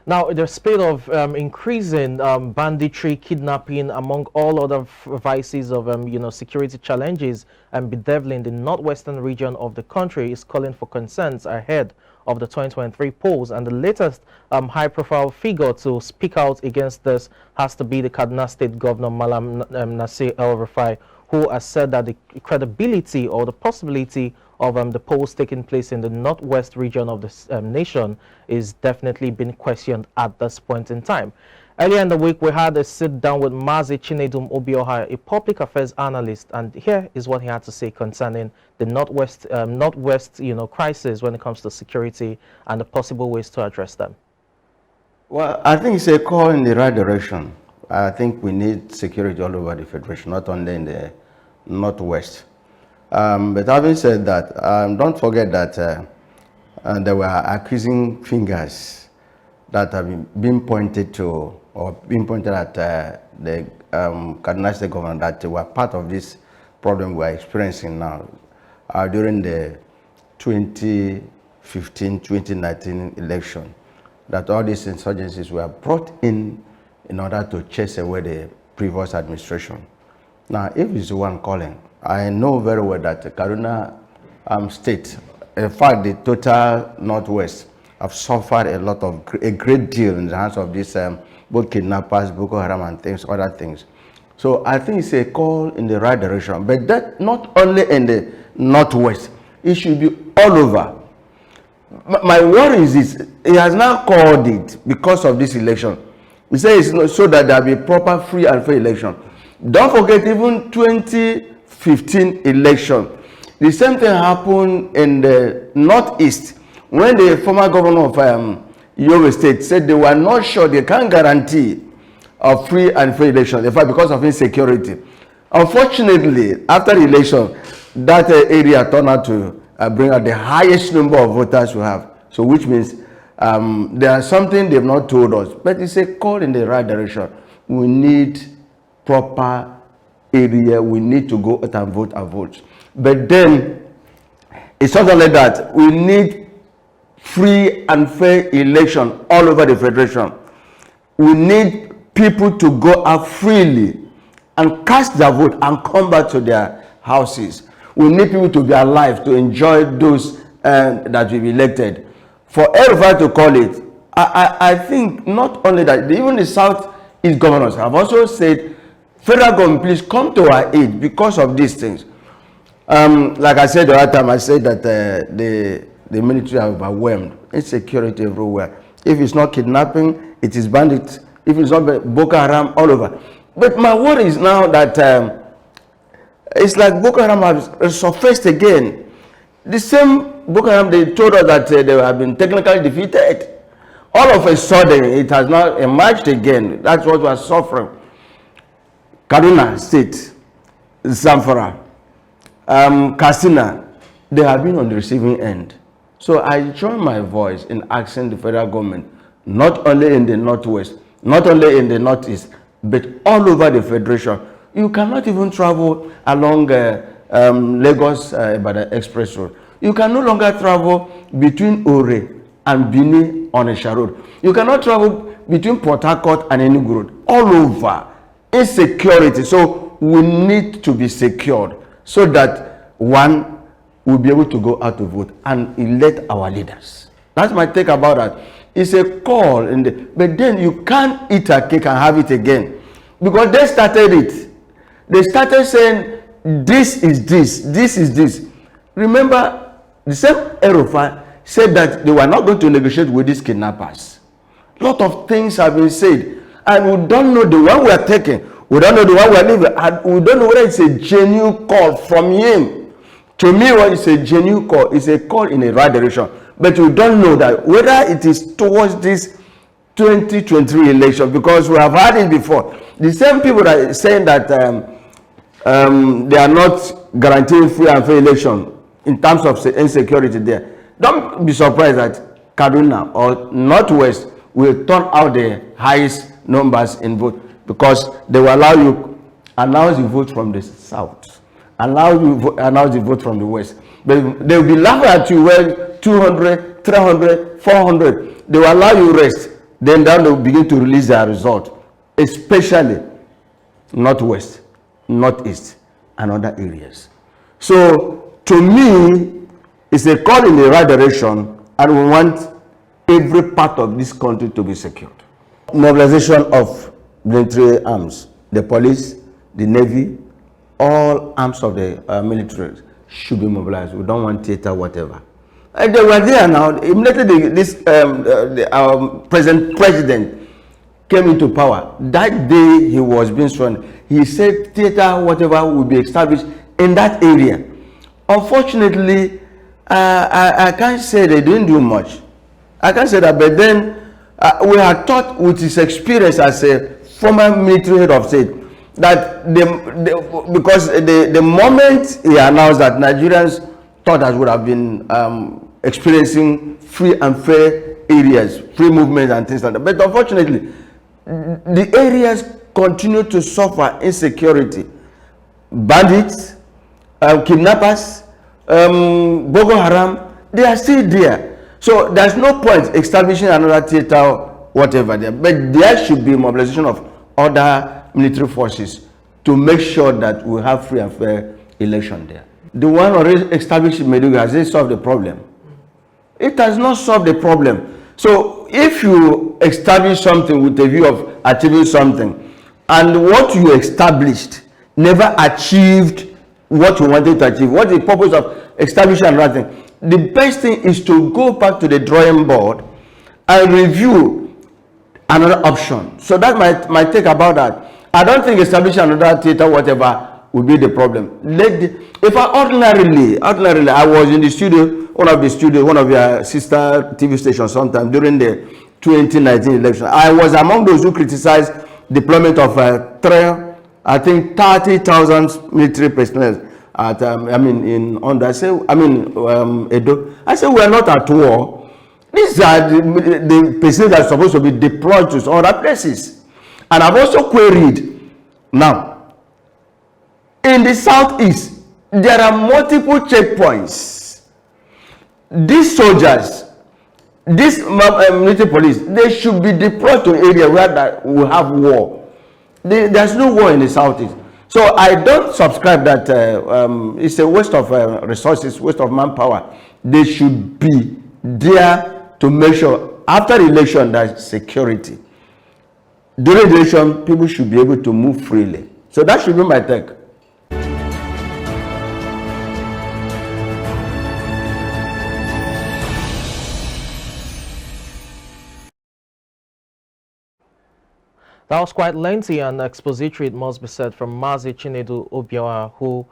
Now, the spate of increasing banditry, kidnapping, among all other vices of security challenges and bedeviling the northwestern region of the country is calling for concerns ahead of the 2023 polls. And the latest high-profile figure to speak out against this has to be the Kaduna State Governor Malam Nasir El-Rufai, who has said that the credibility or the possibility of the polls taking place in the northwest region of the nation is definitely being questioned at this point in time. Earlier in the week, we had a sit-down with Mazi Chinedum Obioha, a public affairs analyst, and here is what he had to say concerning the northwest crisis when it comes to security and the possible ways to address them. Well, I think it's a call in the right direction. I think we need security all over the Federation, not only in the northwest. But having said that, don't forget that there were accusing fingers that have been pointed to or been pointed at the Kaduna State government that were part of this problem we are experiencing now during the 2015-2019 election, that all these insurgencies were brought in order to chase away the previous administration. Now, if it's the one calling, I know very well that Kaduna State, in fact, the total Northwest, have suffered a great deal in the hands of these both kidnappers, Boko Haram, and other things. So I think it's a call in the right direction, but that not only in the Northwest, it should be all over. My worry is this: he has now called it because of this election. He says it's so that there will be proper, free and fair election. Don't forget, even 2015 election, the same thing happened in the Northeast when the former governor of Yobe State said they were not sure, they can't guarantee a free and fair election, in fact, because of insecurity. Unfortunately, after the election, that area turned out to bring out the highest number of voters we have. So, which means there's something they've not told us, but it's a call in the right direction. We need proper area. We need to go out and vote. But then it's something like that. We need free and fair election all over the Federation. We need people to go out freely and cast their vote and come back to their houses. We need people to be alive to enjoy those that we've elected. For El-Rufai to call it, I think not only that, even the Southeast governors have also said, federal government, please come to our aid because of these things. Like I said the other time, I said that the military are overwhelmed. Insecurity everywhere. If it's not kidnapping, it is bandits. If it's not Boko Haram, all over. But my worry is now that it's like Boko Haram has surfaced again. The same Boko Haram, they told us that they have been technically defeated. All of a sudden, it has now emerged again. That's what we are suffering. Kaduna State, Zamfara, Katsina, they have been on the receiving end. So I join my voice in asking the federal government, not only in the Northwest, not only in the Northeast, but all over the Federation. You cannot even travel along Lagos by the express road. You can no longer travel between Ore and Bini on Onisha road. You cannot travel between Port Harcourt and Enugu road. All over. Insecurity. So we need to be secured so that one will be able to go out to vote and elect our leaders. That's my take about that. It's a call, but then you can't eat a cake and have it again, because they started it. They started saying this is this, this is this. Remember, the same El-Rufai said that they were not going to negotiate with these kidnappers. A lot of things have been said, and we don't know the one we are taking. We don't know the one we are leaving, and we don't know whether it's a genuine call from him. To me, when it's a genuine call, it's a call in the right direction. But we don't know that whether it is towards this 2023 election, because we have had it before. The same people that are saying that they are not guaranteeing free and fair election in terms of insecurity there. Don't be surprised that Kaduna or Northwest will turn out the highest numbers in vote, because they will allow you announce the vote from the south, allow you announce the vote from the west. But they will be laughing at you when 200, 300, 400. They will allow you rest. then they will begin to release their result, especially northwest, northeast, and other areas. So to me, it's a call in the right direction, and we want every part of this country to be secured. Mobilization of military arms, the police, the navy, all arms of the military should be mobilized. We don't want theater, whatever. And they were there now. Immediately, our present president came into power. That day he was being sworn, he said theater, whatever, will be established in that area. Unfortunately, I can't say they didn't do much. I can't say that, but then we had thought with his experience as a former military head of state that because the moment he announced that Nigerians thought that would have been experiencing free and fair areas, free movement and things like that. But unfortunately, the areas continue to suffer insecurity. Bandits, kidnappers, Boko Haram, they are still there. So there's no point establishing another theater, whatever there. But there should be mobilization of other military forces to make sure that we have free and fair election there. The one already established in Meduguri, has it solved the problem? It has not solved the problem. So if you establish something with a view of achieving something, and what you established never achieved what you wanted to achieve, what is the purpose of establishing another thing? The best thing is to go back to the drawing board and review another option. So that's my take about that. I don't think establishing another theater, whatever, will be the problem. If I ordinarily, I was in the studio, one of your sister TV stations sometime during the 2019 election. I was among those who criticized deployment of 30,000 military personnel at Edo. I said we are not at war. These are the personnel that are supposed to be deployed to other places. And I've also queried now in the southeast there are multiple checkpoints. These soldiers, this military police, they should be deployed to area where we have war. There's no war in the southeast. So I don't subscribe that it's a waste of resources, waste of manpower. They should be there to make sure after the election there's security. During the election, people should be able to move freely. So that should be my take. That was quite lengthy and expository, it must be said, from Mazi Chinedu Obiora, who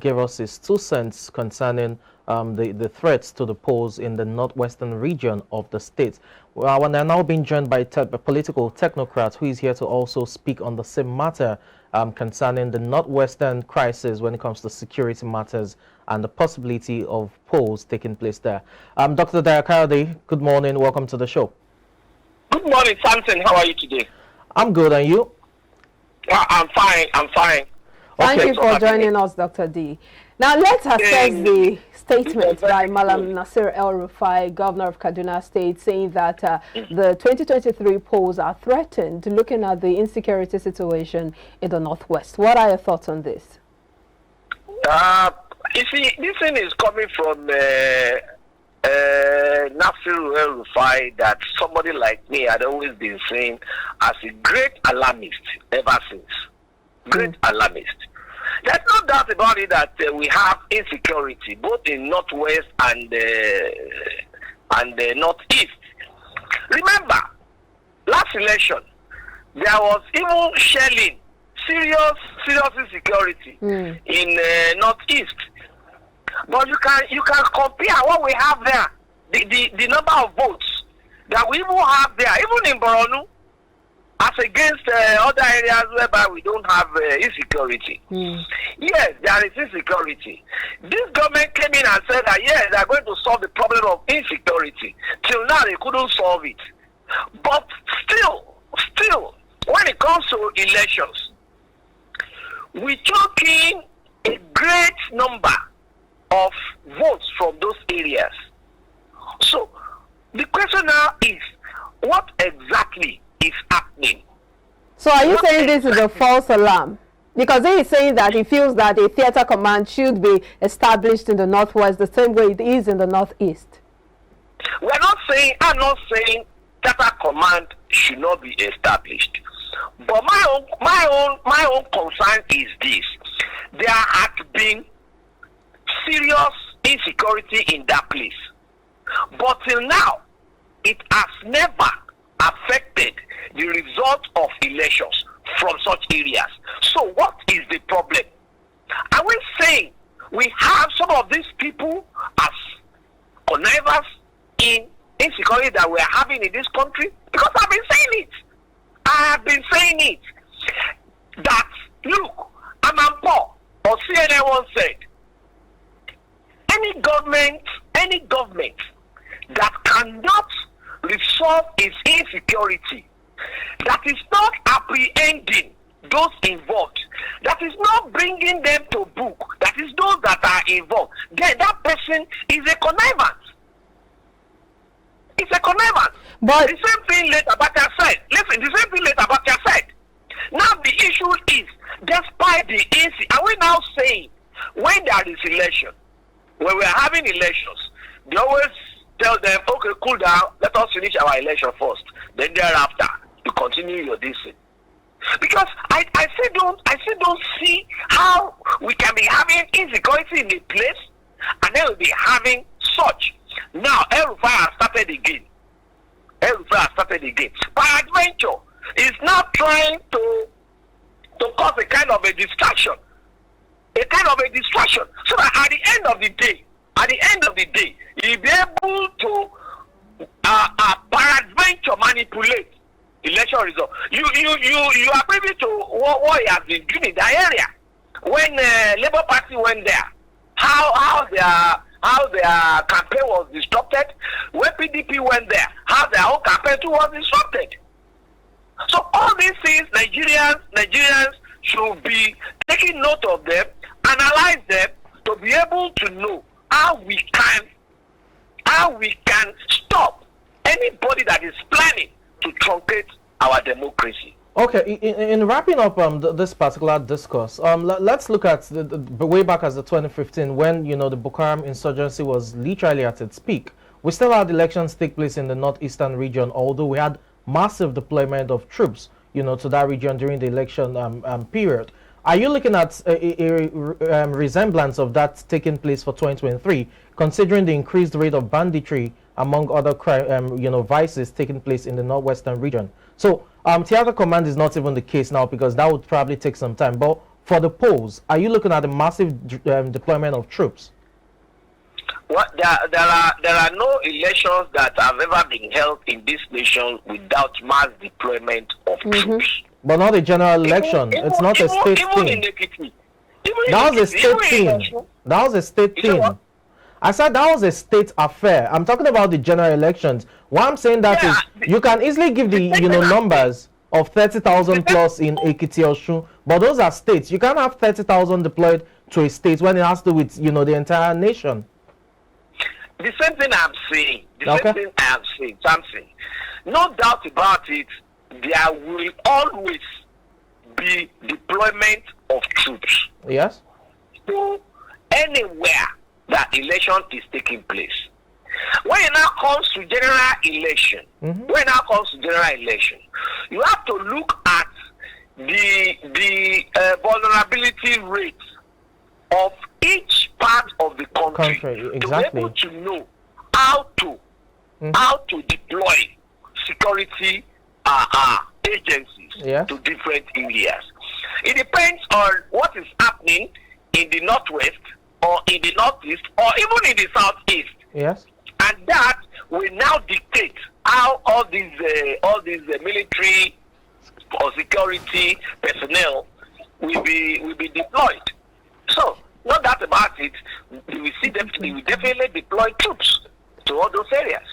gave us his 2 cents concerning the threats to the polls in the northwestern region of the state. Well, we're now being joined by a political technocrat who is here to also speak on the same matter concerning the northwestern crisis when it comes to security matters and the possibility of polls taking place there. Dr. Darakade, good morning. Welcome to the show. Good morning, Samson. How are you today? I'm good, and you? I'm fine. Thank you for joining us, Dr. D. Now let's assess the statement by Malam Nasir El-Rufai, Governor of Kaduna State, saying that the 2023 polls are threatened, looking at the insecurity situation in the Northwest. What are your thoughts on this? You see, this thing is coming from Nasir El-Rufai, that somebody like me had always been saying as a great alarmist ever since. Great alarmist. There's no doubt about it that we have insecurity both in Northwest and Northeast. Remember, last election there was even shelling, serious insecurity in Northeast. But you can compare what we have there, the number of votes that we even have there, even in Borno, as against other areas whereby we don't have insecurity. Yes, there is insecurity. This government came in and said that yes, they are going to solve the problem of insecurity. Till now, they couldn't solve it. But still, when it comes to elections, we took in a great number of votes from those areas. So the question now is, what exactly is happening? So are you saying this is a false alarm? Because he is saying that he feels that a theater command should be established in the Northwest the same way it is in the Northeast. I'm not saying theater command should not be established. But my own concern is this. There had been serious insecurity in that place. But till now, it has never affected the result of elections from such areas. So what is the problem? Are we saying we have some of these people as connivers in insecurity that we are having in this country? Because I've been saying it. I have been saying it. That, look, Paul or CNN once said, any government that cannot resolve its insecurity, that is not apprehending those involved, that is not bringing them to book, that is those that are involved, then that person is a connivance. It's a connivance. But the same thing later Abacha said. Listen, the same thing later Abacha said. Now the issue is, despite the insecurity, are we now saying when there is election, when we are having elections, they always tell them, okay, cool down, let us finish our election first. Then thereafter, you continue your dissing. Because I still don't see how we can be having insecurity in a place and then we'll be having such. Now El-Rufai has started again. Peradventure is now trying to cause a kind of a distraction. So that at the end of the day, you'll be able to peradventure manipulate election results. You are privy to what he has been doing in that area. When Labour Party went there, how their campaign was disrupted. When PDP went there, how their own campaign too was disrupted. So all these things, Nigerians should be taking note of them, analyze them to be able to know how we can stop anybody that is planning to truncate our democracy. Okay, in wrapping up this particular discourse, let's look at the way back as the 2015 when the Boko Haram insurgency was literally at its peak. We still had elections take place in the northeastern region, although we had massive deployment of troops, to that region during the election period. Are you looking at a resemblance of that taking place for 2023, considering the increased rate of banditry among other crime, vices taking place in the northwestern region? So theater command is not even the case now because that would probably take some time. But for the polls, are you looking at a massive deployment of troops? Well, there are no elections that have ever been held in this nation without mass deployment of troops. But not a general election. It's not a state thing. That was a state thing. That was a state thing. I said that was a state affair. I'm talking about the general elections. What I'm saying that is, you can easily give the numbers of 30,000 plus in Ekiti or Osun, but those are states. You can't have 30,000 deployed to a state when it has to do with the entire nation. The same thing I'm saying. Something. No doubt about it. There will always be deployment of troops. Yes. To anywhere that election is taking place. When it now comes to general election, you have to look at the vulnerability rate of each part of the country. Exactly. To be able to know how to deploy security agencies to different areas. It depends on what is happening in the northwest or in the northeast or even in the southeast. Yes. And that will now dictate how all these military or security personnel will be deployed. So, no doubt about it, we will definitely deploy troops to all those areas.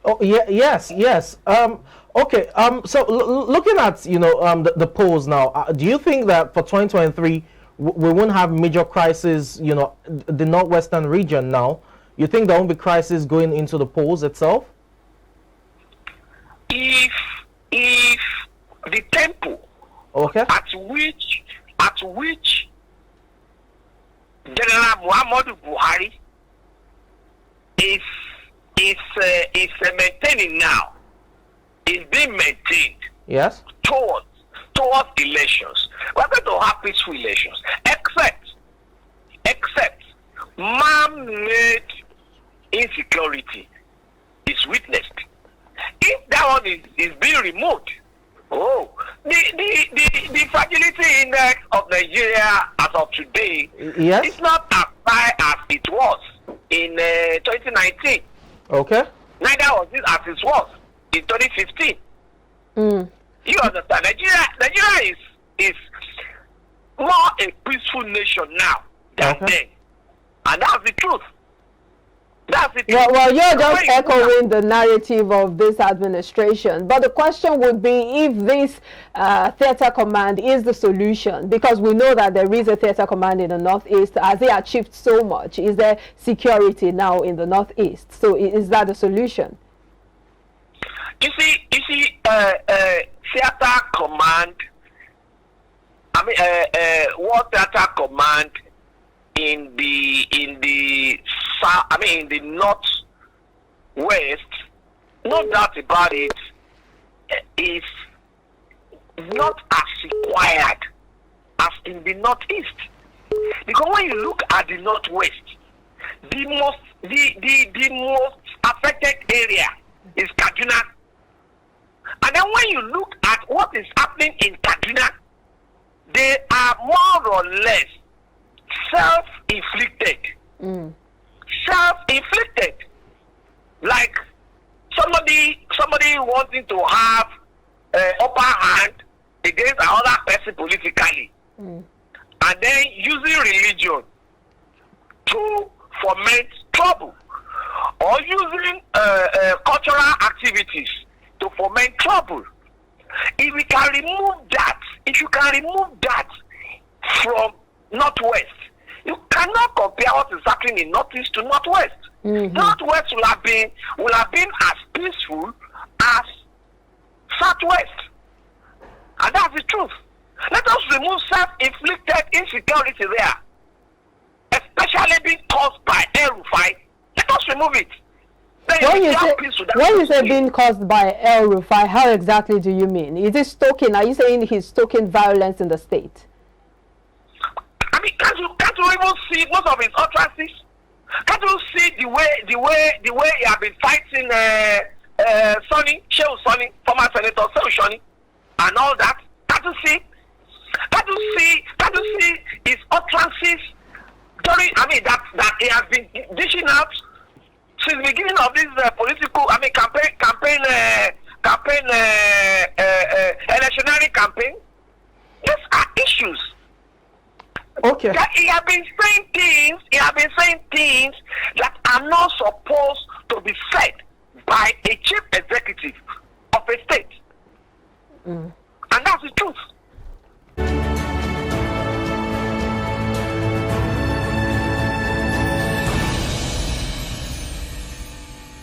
Oh yes. Okay. So looking at the polls now, do you think that for 2023 we won't have major crisis? The northwestern region now. You think there won't be crisis going into the polls itself? if the tempo at which General Muhammadu Buhari is maintaining now, is being maintained. Yes. Towards elections, we're going to have peaceful elections, except man-made insecurity is witnessed. If that one is being removed, the fragility index of Nigeria as of today is not as high as it was in 2019. Okay. Neither was it as it was in 2015. You understand? Nigeria is more a peaceful nation now than then, and that's the truth. Well, you're just echoing the narrative of this administration. But the question would be if this theater command is the solution, because we know that there is a theater command in the Northeast. As they achieved so much, is there security now in the Northeast? So is that the solution? You see, theater command. What theater command in the south, in the northwest, no doubt about it, is not as required as in the northeast. Because when you look at the northwest, the most affected area is Kaduna. And then when you look at what is happening in Kaduna, they are more or less self-inflicted. Self-inflicted. Like somebody wanting to have upper hand against another person politically, and then using religion to foment trouble, or using cultural activities to foment trouble. If you can remove that from Northwest, you cannot compare what is happening in Northeast to Northwest. Northwest will have been as peaceful as Southwest, and that's the truth. Let us remove self-inflicted insecurity there, especially being caused by El-Rufai. Let us remove it. When you say being caused by El-Rufai, how exactly do you mean? Is it stoking? Are you saying he's stoking violence in the state? Can't you even see most of his utterances? Can't you see the way he has been fighting Shehu Sonny, former Senator Shehu Sonny, and all that? Can't you see his utterances during that he has been dishing out since the beginning of this political electionary campaign? These are issues. Okay. That he has been saying things that are not supposed to be said by a chief executive of a state.